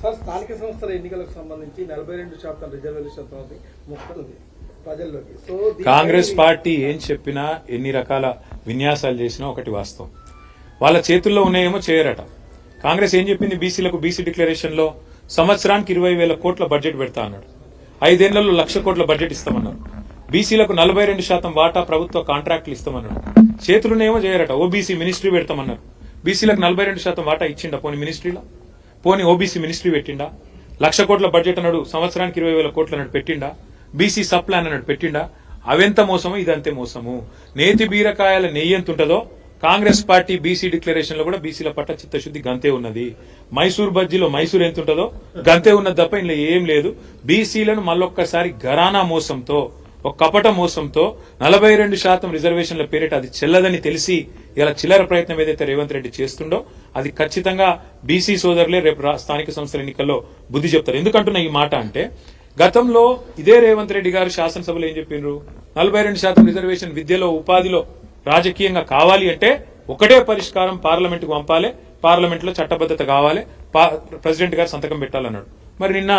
Sir స్థానిక సంస్థల ఎన్నికలకు సంబంధించి 42% రిజర్వేషన్ ఉంది ముఖ్యంగా ప్రజల్లోకి. సో కాంగ్రెస్ పార్టీ ఏం చెప్పినా ఎన్ని రకాల విన్యాసాలు చేసినా ఒకటి వాస్తవం, వాళ్ళ చేతుల్లో ఉన్నాయేమో చేయరట. కాంగ్రెస్ ఏం చెప్పింది, బీసీలకు బీసీ డిక్లరేషన్ లో సంవత్సరానికి 20,000 కోట్ల బడ్జెట్ పెడతా అన్నాడు. 5 ఏళ్లలో 1,00,000 కోట్ల బడ్జెట్ ఇస్తామన్నారు. బీసీలకు 42% వాటా ప్రభుత్వ కాంట్రాక్టులు ఇస్తామన్నాడు. చేతులునేమో చేయరట. OBC ministry పెడతామన్నారు. బీసీలకు 42% వాటా ఇచ్చిండా పోనీ మినిస్ట్రీలో? పోనీ ఓబీసీ మినిస్ట్రీ పెట్టిండా? 1,00,000 కోట్ల బడ్జెట్ అన్నాడు, సంవత్సరానికి 20,000 కోట్లు అన్నాడు పెట్టిండా? బీసీ సబ్ ప్లాన్ అన్నాడు పెట్టిండా? అవెంత మోసము, ఇదంతే మోసము. నేతి బీరకాయల నెయ్యి ఎంత ఉంటుందో కాంగ్రెస్ పార్టీ బీసీ డిక్లరేషన్ లో కూడా బీసీల పట్ల చిత్తశుద్ధి గంతే ఉన్నది. మైసూర్ బజ్జీలో మైసూర్ ఎంత ఉంటుందో గంతే ఉన్నది తప్ప ఇందులో ఏం లేదు. బీసీలను మళ్ళొక్కసారి ఘరానా మోసంతో, ఒక కపట మోసంతో 42% రిజర్వేషన్ల పేరిట అది చెల్లదని తెలిసి ఇలా చిల్లర ప్రయత్నం ఏదైతే రేవంత్ రెడ్డి చేస్తుండో అది ఖచ్చితంగా బీసీ సోదరులే రేపు స్థానిక సంస్థల ఎన్నికల్లో బుద్ధి చెప్తారు. ఎందుకంటున్నా ఈ మాట అంటే, గతంలో ఇదే రేవంత్ రెడ్డి గారు శాసనసభలో ఏం చెప్పిండ్రు, 42% రిజర్వేషన్ విద్యలో ఉపాధిలో రాజకీయంగా కావాలి అంటే ఒకటే పరిష్కారం, పార్లమెంట్ కు పంపాలి, పార్లమెంట్ లో చట్టబద్దత కావాలి, ప్రెసిడెంట్ గారు సంతకం పెట్టాలన్నాడు. మరి నిన్న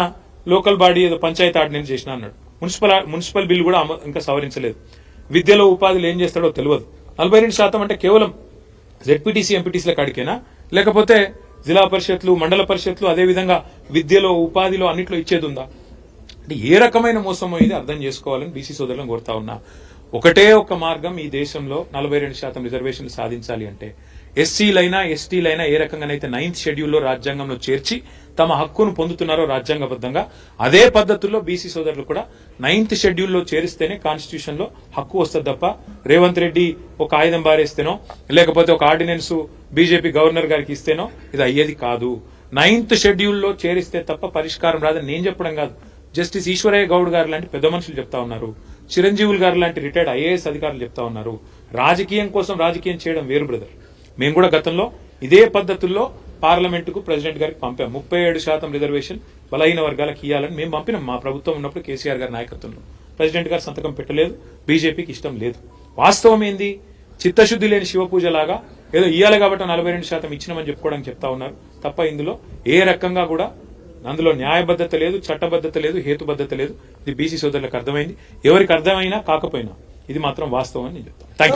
లోకల్ బాడీ ఏదో పంచాయతీ ఆర్డినెన్స్ చేసిన అన్నాడు. మున్సిపల్ బిల్ కూడా ఇంకా సవరించలేదు. విద్యలో ఉపాధులు ఏం చేస్తాడో తెలియదు. 42% అంటే కేవలం జెడ్పీటీసీ ఎంపీటీసీల కాడికేనా, లేకపోతే జిల్లా పరిషత్లు, మండల పరిషత్లు, అదేవిధంగా విద్యలో ఉపాధిలో అన్నిట్లో ఇచ్చేది ఉందా? అంటే ఏ రకమైన మోసమో ఇది అర్థం చేసుకోవాలని బీసీ సోదరులను కోరుతా ఉన్నా. ఒకటే ఒక మార్గం, ఈ దేశంలో 42% రిజర్వేషన్లు సాధించాలి అంటే ఎస్సీలైనా ఎస్టీలైనా ఏ రకంగానైతే 9th షెడ్యూల్లో రాజ్యాంగంలో చేర్చి తమ హక్కును పొందుతున్నారో రాజ్యాంగబద్దంగా, అదే పద్ధతుల్లో బీసీ సోదరులు కూడా 9th షెడ్యూల్లో చేరిస్తేనే కాన్స్టిట్యూషన్ లో హక్కు వస్తుంది తప్ప రేవంత్ రెడ్డి ఒక ఆయుధం బారేస్తేనో లేకపోతే ఒక ఆర్డినెన్స్ బీజేపీ గవర్నర్ గారికి ఇస్తేనో ఇది అయ్యేది కాదు. 9th షెడ్యూల్లో చేరిస్తే తప్ప పరిష్కారం రాదని నేను చెప్పడం కాదు, జస్టిస్ ఈశ్వరయ్య గౌడ్ గారు లాంటి పెద్ద మనుషులు చెప్తా ఉన్నారు, చిరంజీవులు గారు లాంటి రిటైర్డ్ ఐఏఎస్ అధికారులు చెప్తా ఉన్నారు. రాజకీయం కోసం రాజకీయం చేయడం వేరు బ్రదర్. మేము కూడా గతంలో ఇదే పద్ధతుల్లో పార్లమెంటుకు ప్రెసిడెంట్ గారికి పంపాం. 37% రిజర్వేషన్ బలహీన వర్గాలకు ఇవ్వాలని మేము పంపినాం. మా ప్రభుత్వం ఉన్నప్పుడు కేసీఆర్ గారి నాయకత్వంలో ప్రెసిడెంట్ గారు సంతకం పెట్టలేదు, బీజేపీకి ఇష్టం లేదు. వాస్తవం ఏంది, చిత్తశుద్ధి లేని శివపూజ లాగా ఏదో ఇయ్యాలి కాబట్టి 42% ఇచ్చినామని చెప్పుకోవడానికి చెప్తా ఉన్నారు తప్ప ఇందులో ఏ రకంగా కూడా అందులో న్యాయబద్ధత లేదు, చట్టబద్ధత లేదు, హేతుబద్ధత లేదు. ఇది బీసీ సోదరులకు అర్థమైంది. ఎవరికి అర్థమైనా కాకపోయినా ఇది మాత్రం వాస్తవం అని నేను చెప్తాను. Thank you.